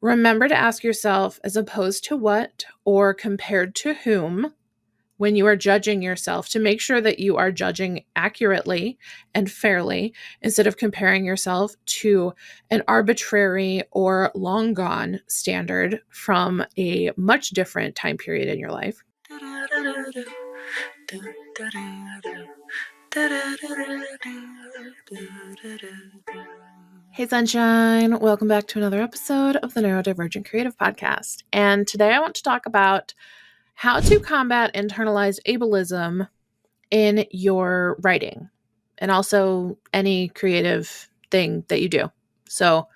Remember to ask yourself, as opposed to what or compared to whom, when you are judging yourself, to make sure that you are judging accurately and fairly instead of comparing yourself to an arbitrary or long gone standard from a much different time period in your life. Hey sunshine, welcome back to another episode of the Neurodivergent Creative Podcast. And today I want to talk about how to combat internalized ableism in your writing and also any creative thing that you do. So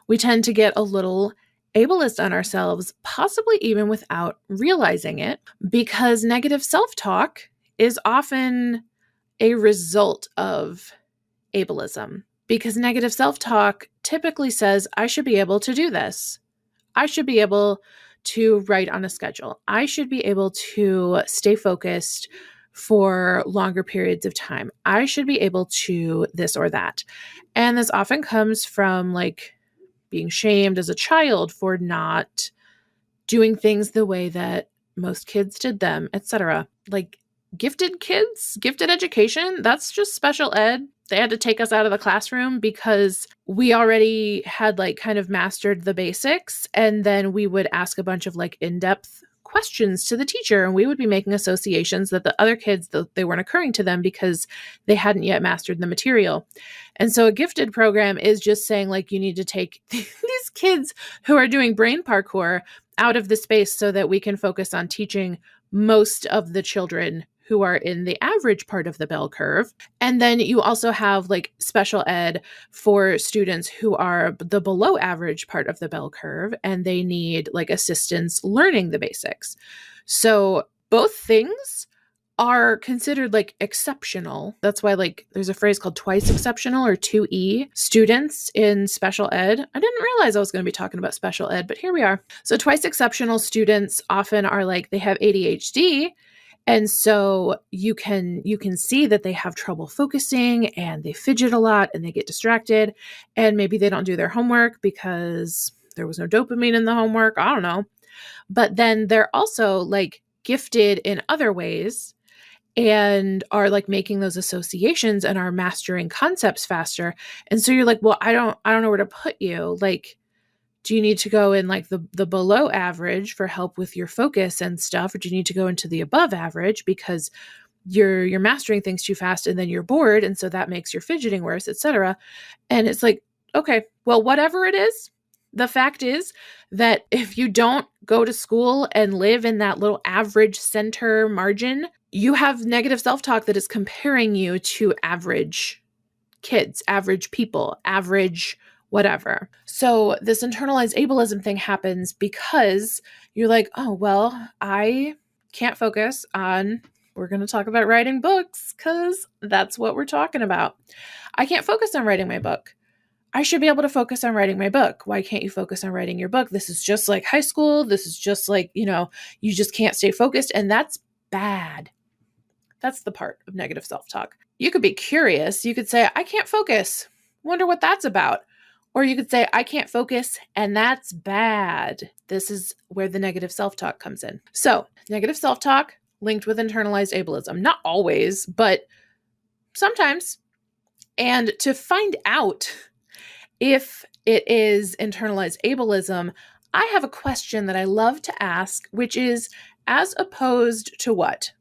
we tend to get a little ableist on ourselves, possibly even without realizing it, because negative self-talk is often a result of ableism. Because negative self-talk typically says, I should be able to do this. I should be able to write on a schedule. I should be able to stay focused for longer periods of time. I should be able to this or that. And this often comes from like being shamed as a child for not doing things the way that most kids did them, etc. Like gifted kids, gifted education, that's just special ed. They had to take us out of the classroom because we already had like kind of mastered the basics. And then we would ask a bunch of like in-depth questions to the teacher, and we would be making associations that the other kids, they weren't occurring to them because they hadn't yet mastered the material. And so a gifted program is just saying like, you need to take these kids who are doing brain parkour out of the space so that we can focus on teaching most of the children who are in the average part of the bell curve. And then you also have like special ed for students who are the below average part of the bell curve, and they need like assistance learning the basics. So both things are considered like exceptional. That's why like there's a phrase called twice exceptional or 2E students in special ed. I didn't realize I was going to be talking about special ed, but here we are. So twice exceptional students often are like, they have ADHD. And so you can see that they have trouble focusing and they fidget a lot and they get distracted, and maybe they don't do their homework because there was no dopamine in the homework. I don't know. But then they're also like gifted in other ways and are like making those associations and are mastering concepts faster. And so you're like, well, I don't know where to put you. Like, do you need to go in like the below average for help with your focus and stuff? Or do you need to go into the above average because you're mastering things too fast and then you're bored, and so that makes your fidgeting worse, etc. And it's like, okay, well, whatever it is, the fact is that if you don't go to school and live in that little average center margin, you have negative self-talk that is comparing you to average kids, average people, average whatever. So this internalized ableism thing happens because you're like, oh, well, I can't focus on, we're going to talk about writing books because that's what we're talking about. I can't focus on writing my book. I should be able to focus on writing my book. Why can't you focus on writing your book? This is just like high school. This is just like, you just can't stay focused. And that's bad. That's the part of negative self-talk. You could be curious. You could say, I can't focus. Wonder what that's about. Or you could say, I can't focus, and that's bad. This is where the negative self-talk comes in. So negative self-talk linked with internalized ableism. Not always, but sometimes. And to find out if it is internalized ableism, I have a question that I love to ask, which is, as opposed to what?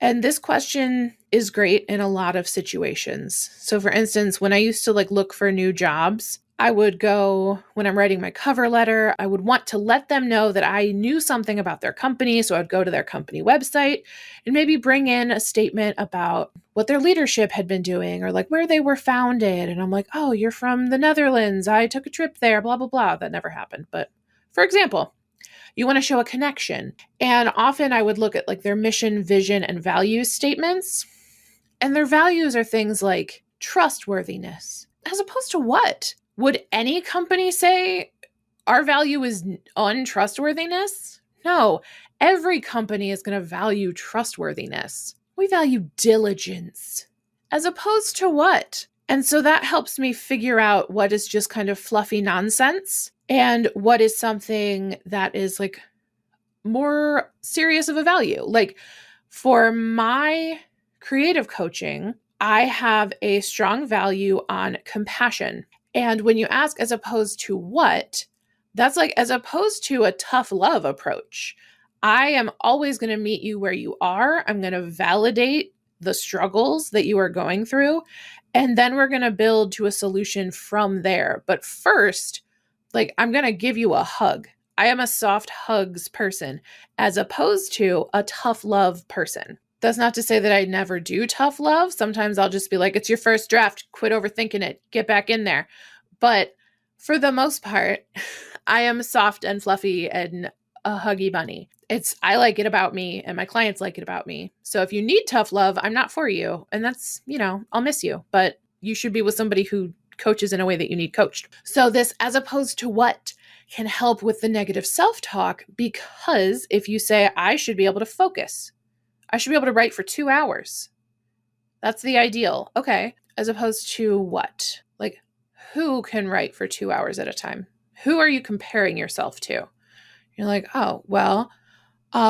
And this question is great in a lot of situations. So for instance, when I used to like look for new jobs, I would go, when I'm writing my cover letter, I would want to let them know that I knew something about their company. So I'd go to their company website and maybe bring in a statement about what their leadership had been doing or like where they were founded. And I'm like, oh, you're from the Netherlands. I took a trip there, blah, blah, blah. That never happened. But for example, you want to show a connection. And often I would look at like their mission, vision, and values statements. And their values are things like trustworthiness. As opposed to what? Would any company say our value is untrustworthiness? No, every company is going to value trustworthiness. We value diligence. As opposed to what? And so that helps me figure out what is just kind of fluffy nonsense and what is something that is like more serious of a value. Like for my creative coaching, I have a strong value on compassion. And when you ask as opposed to what, that's like as opposed to a tough love approach. I am always going to meet you where you are. I'm going to validate the struggles that you are going through. And then we're going to build to a solution from there. But first, like, I'm going to give you a hug. I am a soft hugs person as opposed to a tough love person. That's not to say that I never do tough love. Sometimes I'll just be like, it's your first draft. Quit overthinking it. Get back in there. But for the most part, I am soft and fluffy and a huggy bunny. I like it about me and my clients like it about me. So if you need tough love, I'm not for you. And that's, I'll miss you, but you should be with somebody who coaches in a way that you need coached. So this as opposed to what can help with the negative self-talk, because if you say, I should be able to focus, I should be able to write for 2 hours. That's the ideal. Okay. As opposed to what? Like, who can write for 2 hours at a time? Who are you comparing yourself to? You're like, oh, well,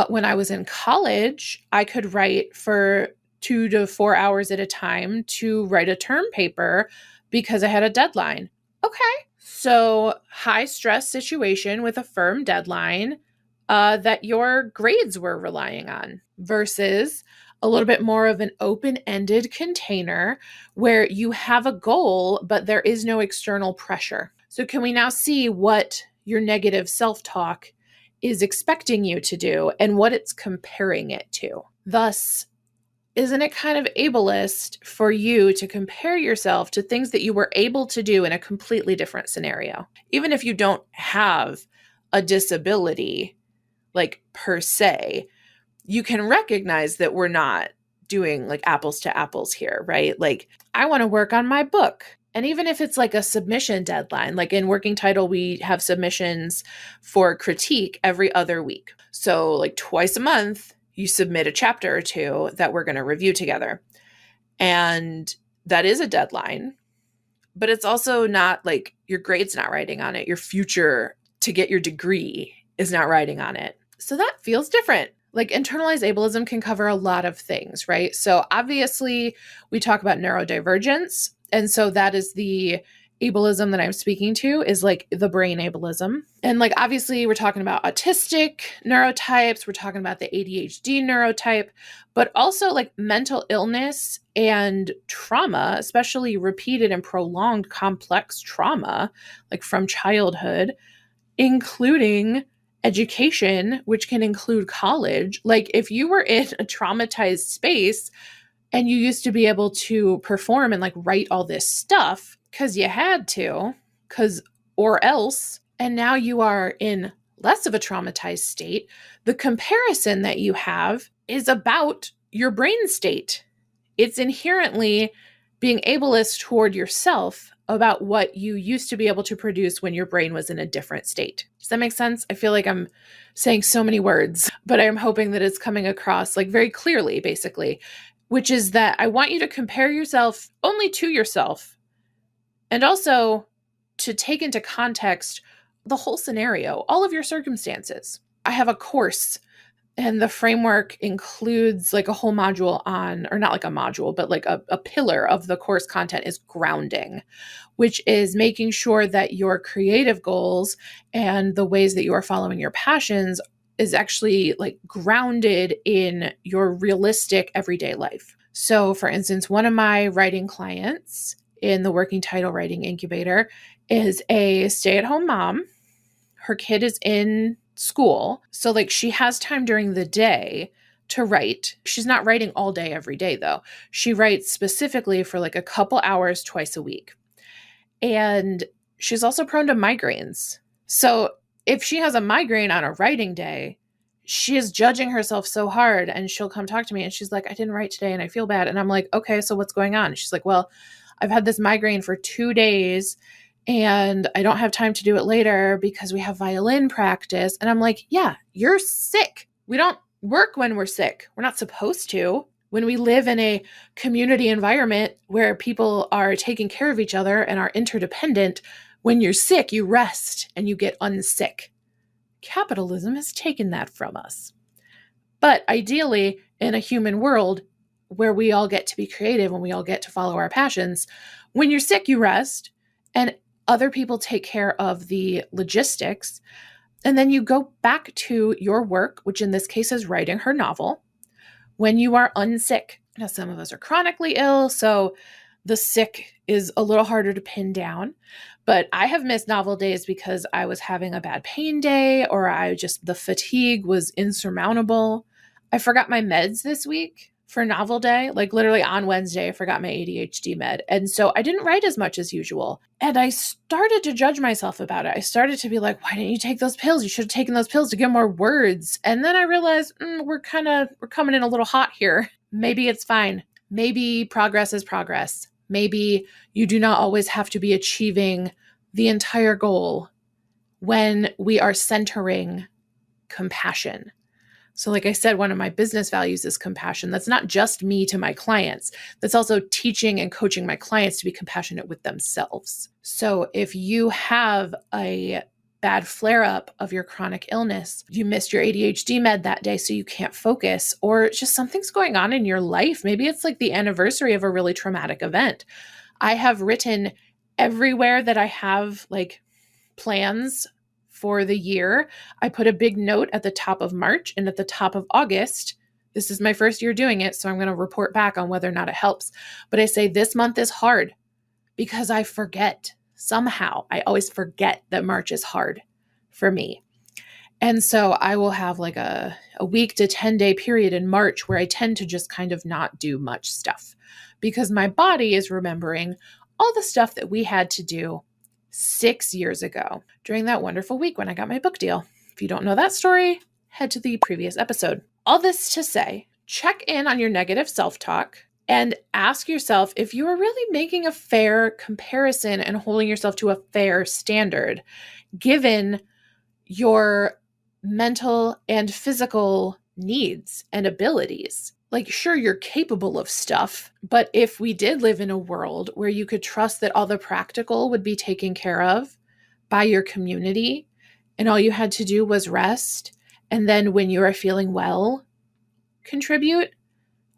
when I was in college, I could write for 2 to 4 hours at a time to write a term paper because I had a deadline. Okay. So high stress situation with a firm deadline that your grades were relying on versus a little bit more of an open-ended container where you have a goal, but there is no external pressure. So can we now see what your negative self-talk is expecting you to do and what it's comparing it to? Thus, isn't it kind of ableist for you to compare yourself to things that you were able to do in a completely different scenario? Even if you don't have a disability, like per se, you can recognize that we're not doing like apples to apples here, right? Like, I want to work on my book. And even if it's like a submission deadline, like in Working Title, we have submissions for critique every other week. So like twice a month, you submit a chapter or two that we're going to review together. And that is a deadline, but it's also not like your grade's not writing on it. Your future to get your degree is not writing on it. So that feels different. Like internalized ableism can cover a lot of things, right? So obviously we talk about neurodivergence. And so that is the ableism that I'm speaking to, is like the brain ableism. And like, obviously we're talking about autistic neurotypes. We're talking about the ADHD neurotype, but also like mental illness and trauma, especially repeated and prolonged complex trauma, like from childhood, including education, which can include college. Like if you were in a traumatized space and you used to be able to perform and like write all this stuff because you had to, or else, and now you are in less of a traumatized state, the comparison that you have is about your brain state. It's inherently being ableist toward yourself about what you used to be able to produce when your brain was in a different state. Does that make sense? I feel like I'm saying so many words, but I'm hoping that it's coming across like very clearly, basically, which is that I want you to compare yourself only to yourself and also to take into context the whole scenario, all of your circumstances. I have a course and the framework includes like a whole module on, or not like a module, but like a pillar of the course content is grounding, which is making sure that your creative goals and the ways that you are following your passions is actually like grounded in your realistic everyday life. So for instance, one of my writing clients in the Working Title Writing Incubator is a stay-at-home mom. Her kid is in school. So like she has time during the day to write. She's not writing all day every day though. She writes specifically for like a couple hours twice a week. And she's also prone to migraines. So if she has a migraine on a writing day, she is judging herself so hard, and she'll come talk to me and she's like, I didn't write today and I feel bad. And I'm like, okay, so what's going on? She's like, well, I've had this migraine for 2 days and I don't have time to do it later because we have violin practice. And I'm like, yeah, you're sick. We don't work when we're sick. We're not supposed to. When we live in a community environment where people are taking care of each other and are interdependent, when you're sick, you rest and you get unsick. Capitalism has taken that from us. But ideally, in a human world where we all get to be creative and we all get to follow our passions, when you're sick, you rest and other people take care of the logistics. And then you go back to your work, which in this case is writing her novel, when you are unsick. Now, some of us are chronically ill, so the sick is a little harder to pin down. But I have missed novel days because I was having a bad pain day, or the fatigue was insurmountable. I forgot my meds this week for novel day. Like literally on Wednesday, I forgot my ADHD med. And so I didn't write as much as usual. And I started to judge myself about it. I started to be like, why didn't you take those pills? You should have taken those pills to get more words. And then I realized we're coming in a little hot here. Maybe it's fine. Maybe progress is progress. Maybe you do not always have to be achieving the entire goal when we are centering compassion. So like I said, one of my business values is compassion. That's not just me to my clients. That's also teaching and coaching my clients to be compassionate with themselves. So if you have a bad flare-up of your chronic illness, you missed your ADHD med that day so you can't focus, or just something's going on in your life. Maybe it's like the anniversary of a really traumatic event. I have written everywhere that I have like plans for the year. I put a big note at the top of March and at the top of August. This is my first year doing it, so I'm going to report back on whether or not it helps. But I say this month is hard because I forget. Somehow, I always forget that March is hard for me. And so I will have like a week to 10-day period in March where I tend to just kind of not do much stuff because my body is remembering all the stuff that we had to do 6 years ago during that wonderful week when I got my book deal. If you don't know that story, head to the previous episode. All this to say, check in on your negative self-talk and ask yourself if you are really making a fair comparison and holding yourself to a fair standard, given your mental and physical needs and abilities. Like, sure, you're capable of stuff, but if we did live in a world where you could trust that all the practical would be taken care of by your community, and all you had to do was rest, and then when you are feeling well, contribute,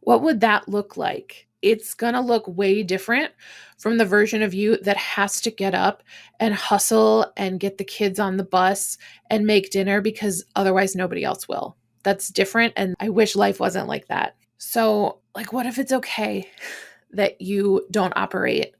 what would that look like? It's going to look way different from the version of you that has to get up and hustle and get the kids on the bus and make dinner because otherwise nobody else will. That's different, and I wish life wasn't like that. So, like, what if it's okay that you don't operate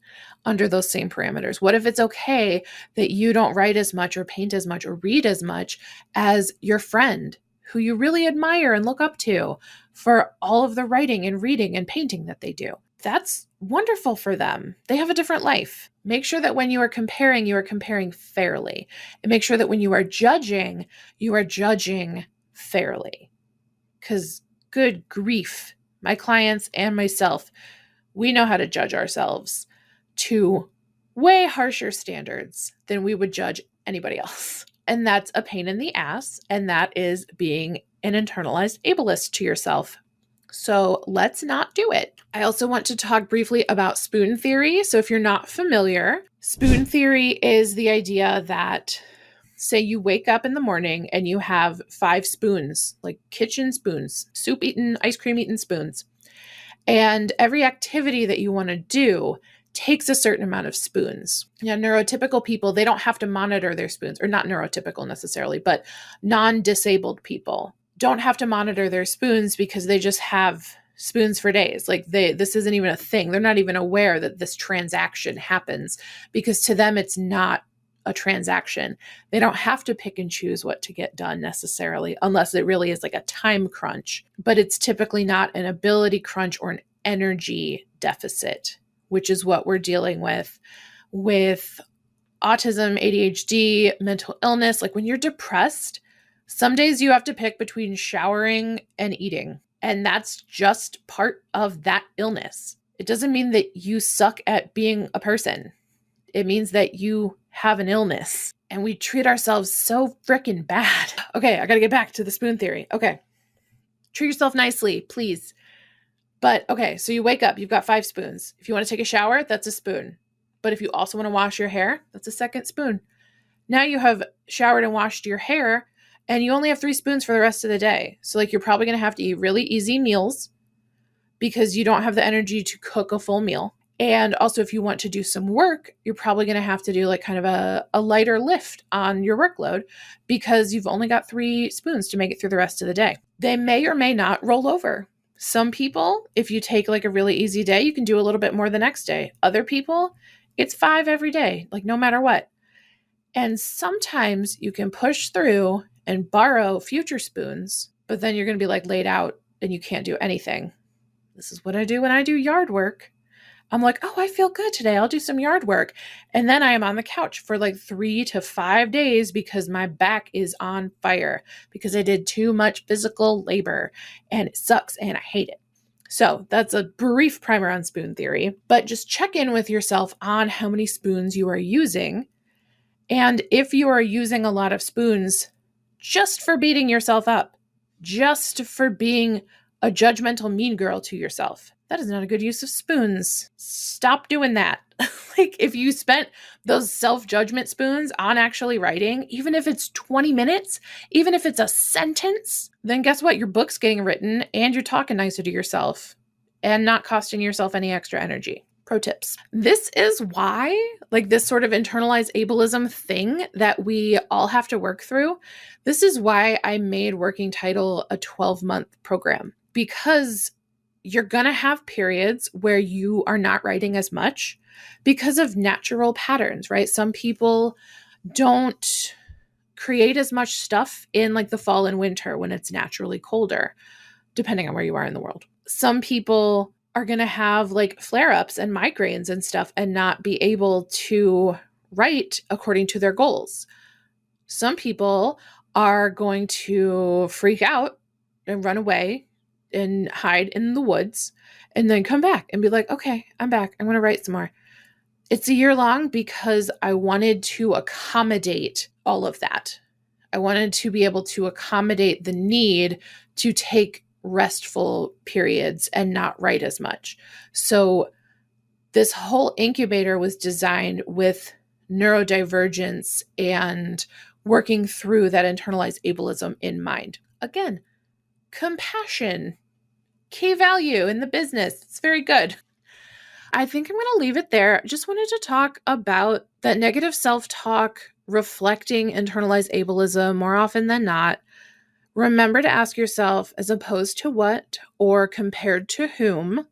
under those same parameters? What if it's okay that you don't write as much or paint as much or read as much as your friend who you really admire and look up to for all of the writing and reading and painting that they do? That's wonderful for them. They have a different life. Make sure that when you are comparing fairly. And make sure that when you are judging fairly. Because good grief, my clients and myself, we know how to judge ourselves to way harsher standards than we would judge anybody else. And that's a pain in the ass. And that is being an internalized ableist to yourself. So let's not do it. I also want to talk briefly about spoon theory. So if you're not familiar, spoon theory is the idea that, say you wake up in the morning and you have 5 spoons, like kitchen spoons, soup eaten, ice cream eaten spoons. And every activity that you want to do takes a certain amount of spoons. Now, neurotypical people, they don't have to monitor their spoons, or not neurotypical necessarily, but non-disabled people don't have to monitor their spoons because they just have spoons for days. Like this isn't even a thing. They're not even aware that this transaction happens because to them, it's not a transaction. They don't have to pick and choose what to get done necessarily, unless it really is like a time crunch, but it's typically not an ability crunch or an energy deficit, which is what we're dealing with autism, ADHD, mental illness. Like when you're depressed, some days you have to pick between showering and eating, and that's just part of that illness. It doesn't mean that you suck at being a person. It means that you have an illness, and we treat ourselves so freaking bad. Okay, I got to get back to the spoon theory. Okay. Treat yourself nicely, please. But okay, so you wake up, you've got 5 spoons. If you want to take a shower, that's a spoon. But if you also want to wash your hair, that's a second spoon. Now you have showered and washed your hair, and you only have 3 spoons for the rest of the day. So like you're probably going to have to eat really easy meals because you don't have the energy to cook a full meal. And also, if you want to do some work, you're probably going to have to do like kind of a lighter lift on your workload because you've only got 3 spoons to make it through the rest of the day. They may or may not roll over. Some people, if you take like a really easy day, you can do a little bit more the next day. Other people, it's 5 every day, like no matter what. And sometimes you can push through and borrow future spoons, but then you're going to be like laid out and you can't do anything. This is what I do when I do yard work. I'm like, oh, I feel good today. I'll do some yard work. And then I am on the couch for like 3 to 5 days because my back is on fire because I did too much physical labor and it sucks and I hate it. So that's a brief primer on spoon theory, but just check in with yourself on how many spoons you are using. And if you are using a lot of spoons just for beating yourself up, just for being a judgmental mean girl to yourself, that is not a good use of spoons. Stop doing that. Like if you spent those self-judgment spoons on actually writing, even if it's 20 minutes, even if it's a sentence, then guess what? Your book's getting written and you're talking nicer to yourself and not costing yourself any extra energy. Pro tips. This is why, like this sort of internalized ableism thing that we all have to work through, this is why I made Working Title a 12-month program, because you're going to have periods where you are not writing as much because of natural patterns, right? Some people don't create as much stuff in like the fall and winter when it's naturally colder, depending on where you are in the world. Some people are going to have like flare-ups and migraines and stuff and not be able to write according to their goals. Some people are going to freak out and run away and hide in the woods and then come back and be like, okay, I'm back. I'm going to write some more. It's a year long because I wanted to accommodate all of that. I wanted to be able to accommodate the need to take restful periods and not write as much. So this whole incubator was designed with neurodivergence and working through that internalized ableism in mind. Again, compassion, key value in the business. It's very good. I think I'm going to leave it there. Just wanted to talk about that negative self-talk reflecting internalized ableism more often than not. Remember to ask yourself, as opposed to what or compared to whom,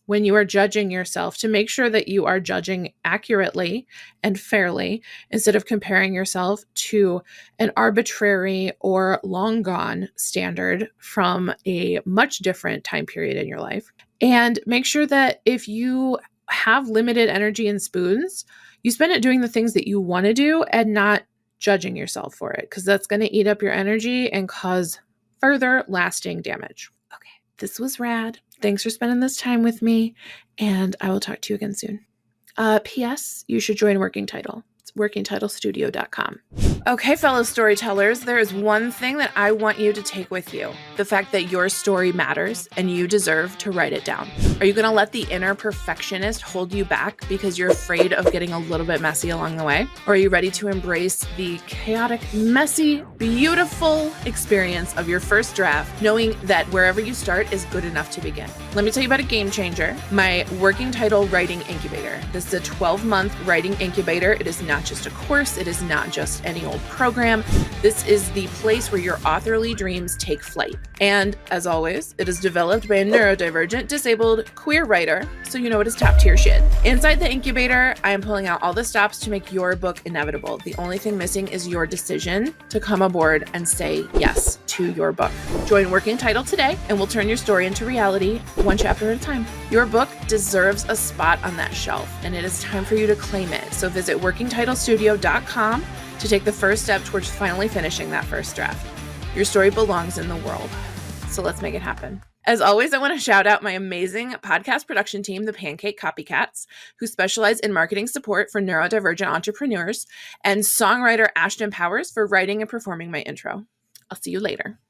when you are judging yourself, to make sure that you are judging accurately and fairly instead of comparing yourself to an arbitrary or long gone standard from a much different time period in your life. And make sure that if you have limited energy and spoons, you spend it doing the things that you want to do and not judging yourself for it, because that's going to eat up your energy and cause further lasting damage. Okay, this was rad. Thanks for spending this time with me, and I will talk to you again soon. P.S. You should join Working Title. It's workingtitlestudio.com. Okay, fellow storytellers, there is one thing that I want you to take with you. The fact that your story matters and you deserve to write it down. Are you going to let the inner perfectionist hold you back because you're afraid of getting a little bit messy along the way? Or are you ready to embrace the chaotic, messy, beautiful experience of your first draft, knowing that wherever you start is good enough to begin? Let me tell you about a game changer, my Working Title Writing Incubator. This is a 12-month writing incubator. It is not just a course. It is not just any old program. This is the place where your authorly dreams take flight. And as always, it is developed by a neurodivergent, disabled, queer writer, so you know it is top tier shit. Inside the incubator, I am pulling out all the stops to make your book inevitable. The only thing missing is your decision to come aboard and say yes to your book. Join Working Title today, and we'll turn your story into reality, one chapter at a time. Your book deserves a spot on that shelf, and it is time for you to claim it. So visit workingtitlestudio.com to take the first step towards finally finishing that first draft. Your story belongs in the world. So let's make it happen. As always, I want to shout out my amazing podcast production team, the Pancake Copycats, who specialize in marketing support for neurodivergent entrepreneurs, and songwriter Ashton Powers for writing and performing my intro. I'll see you later.